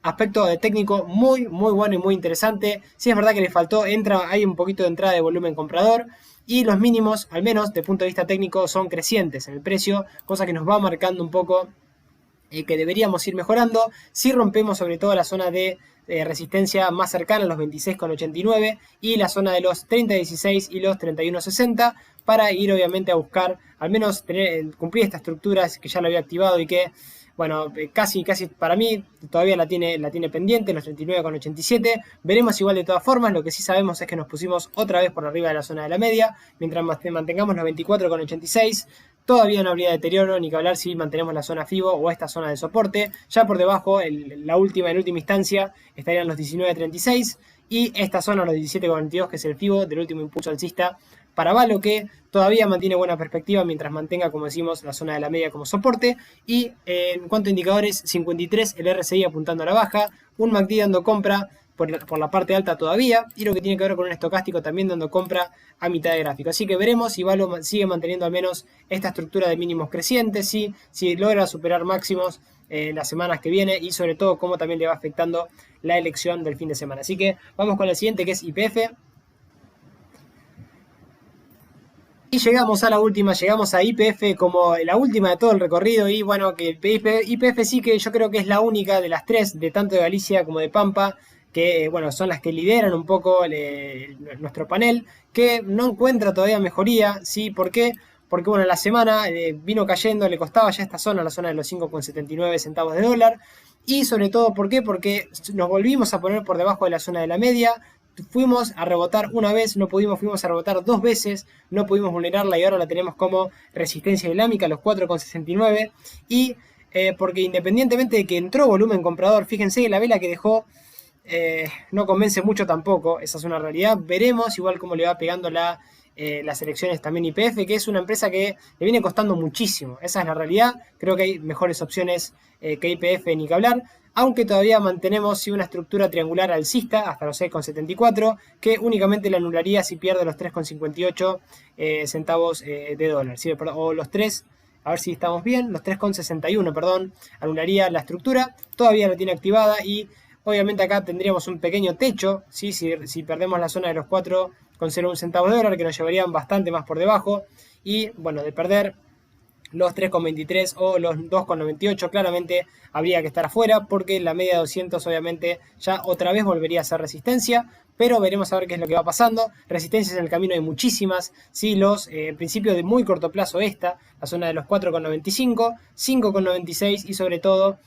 Aspecto de técnico muy bueno y muy interesante. Sí es verdad que le faltó, hay un poquito de entrada de volumen comprador y los mínimos, al menos de punto de vista técnico, son crecientes en el precio, cosa que nos va marcando un poco que deberíamos ir mejorando. Si rompemos sobre todo la zona de resistencia más cercana a los 26,89 y la zona de los 30,16 y los 31,60 para ir obviamente a buscar al menos cumplir esta estructura que ya lo había activado y que, bueno, casi para mí todavía la tiene pendiente, los 39,87. Veremos igual de todas formas. Lo que sí sabemos es que nos pusimos otra vez por arriba de la zona de la media. Mientras mantengamos los 24,86, todavía no habría deterioro, ni que hablar si mantenemos la zona FIBO o esta zona de soporte. Ya por debajo, en última instancia, estarían los 19,36 y esta zona, los 17,42, que es el FIBO del último impulso alcista para Valo, que todavía mantiene buena perspectiva mientras mantenga, como decimos, la zona de la media como soporte. Y en cuanto a indicadores, 53, el RSI apuntando a la baja, un MACD dando compra por la parte alta todavía, y lo que tiene que ver con un estocástico también dando compra a mitad de gráfico. Así que veremos si Valo sigue manteniendo al menos esta estructura de mínimos crecientes, si logra superar máximos las semanas que viene, y sobre todo cómo también le va afectando la elección del fin de semana. Así que vamos con el siguiente, que es YPF. Y llegamos a la última, llegamos a YPF como la última de todo el recorrido. Y bueno, que YPF sí que yo creo que es la única de las tres, de tanto de Galicia como de Pampa, que bueno, son las que lideran un poco nuestro panel, que no encuentra todavía mejoría. ¿Sí? ¿Por qué? Porque bueno, la semana vino cayendo, le costaba ya esta zona, la zona de los 5,79 centavos de dólar. Y sobre todo, ¿por qué? Porque nos volvimos a poner por debajo de la zona de la media. Fuimos a rebotar una vez, no pudimos, fuimos a rebotar dos veces, no pudimos vulnerarla y ahora la tenemos como resistencia dinámica, los 4,69. Y porque independientemente de que entró volumen comprador, fíjense que la vela que dejó no convence mucho tampoco, esa es una realidad. Veremos igual cómo le va pegando las elecciones también YPF, que es una empresa que le viene costando muchísimo, esa es la realidad. Creo que hay mejores opciones que YPF, ni que hablar, aunque todavía mantenemos una estructura triangular alcista hasta los 6,74, que únicamente la anularía si pierde los 3,58 centavos de dólar, ¿sí? O los 3, a ver si estamos bien, los 3,61, perdón, anularía la estructura, todavía la tiene activada. Y obviamente acá tendríamos un pequeño techo, ¿sí? Si perdemos la zona de los 4,01 centavos de dólar, que nos llevarían bastante más por debajo. Y bueno, de perder los 3,23 o los 2,98, claramente habría que estar afuera, porque la media de 200 obviamente ya otra vez volvería a ser resistencia. Pero veremos a ver qué es lo que va pasando. Resistencias en el camino hay muchísimas, ¿sí? En principio de muy corto plazo la zona de los 4,95, 5,96 y sobre todo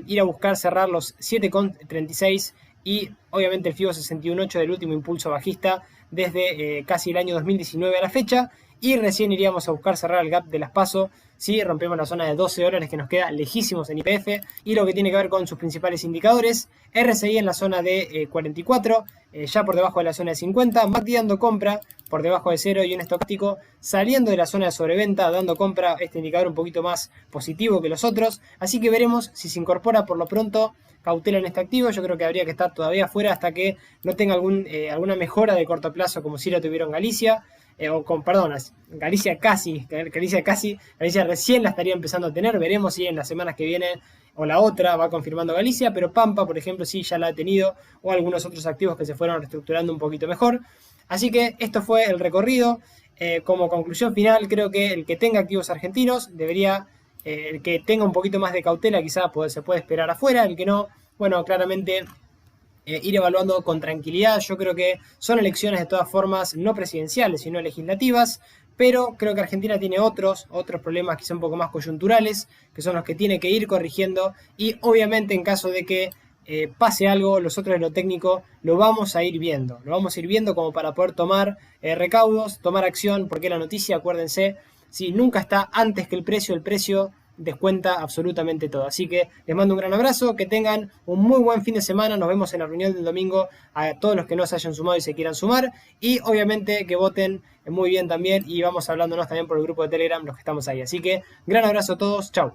ir a buscar cerrar los 7,36 y obviamente el FIBO 61.8 del último impulso bajista desde casi el año 2019 a la fecha. Y recién iríamos a buscar cerrar el gap de las PASO si rompemos la zona de 12 dólares, que nos queda lejísimos en YPF. Y lo que tiene que ver con sus principales indicadores, RSI en la zona de 44, ya por debajo de la zona de 50, MACD dando compra por debajo de 0 y un estocástico saliendo de la zona de sobreventa, dando compra, este indicador un poquito más positivo que los otros. Así que veremos si se incorpora. Por lo pronto, cautela en este activo. Yo creo que habría que estar todavía fuera hasta que no tenga alguna mejora de corto plazo, como si la tuvieron Galicia. Galicia recién la estaría empezando a tener. Veremos si en las semanas que vienen o la otra va confirmando Galicia, pero Pampa, por ejemplo, sí ya la ha tenido, o algunos otros activos que se fueron reestructurando un poquito mejor. Así que esto fue el recorrido. Como conclusión final, creo que el que tenga activos argentinos debería, el que tenga un poquito más de cautela quizá se puede esperar afuera, el que no, bueno, claramente ir evaluando con tranquilidad. Yo creo que son elecciones de todas formas no presidenciales, sino legislativas, pero creo que Argentina tiene otros problemas quizá un poco más coyunturales, que son los que tiene que ir corrigiendo. Y obviamente en caso de que pase algo, nosotros en lo técnico lo vamos a ir viendo, como para poder tomar recaudos, tomar acción, porque la noticia, acuérdense, si nunca está antes que el precio descuenta absolutamente todo. Así que les mando un gran abrazo, que tengan un muy buen fin de semana. Nos vemos en la reunión del domingo a todos los que no se hayan sumado y se quieran sumar, y obviamente que voten muy bien también, y vamos hablándonos también por el grupo de Telegram los que estamos ahí. Así que gran abrazo a todos, chau.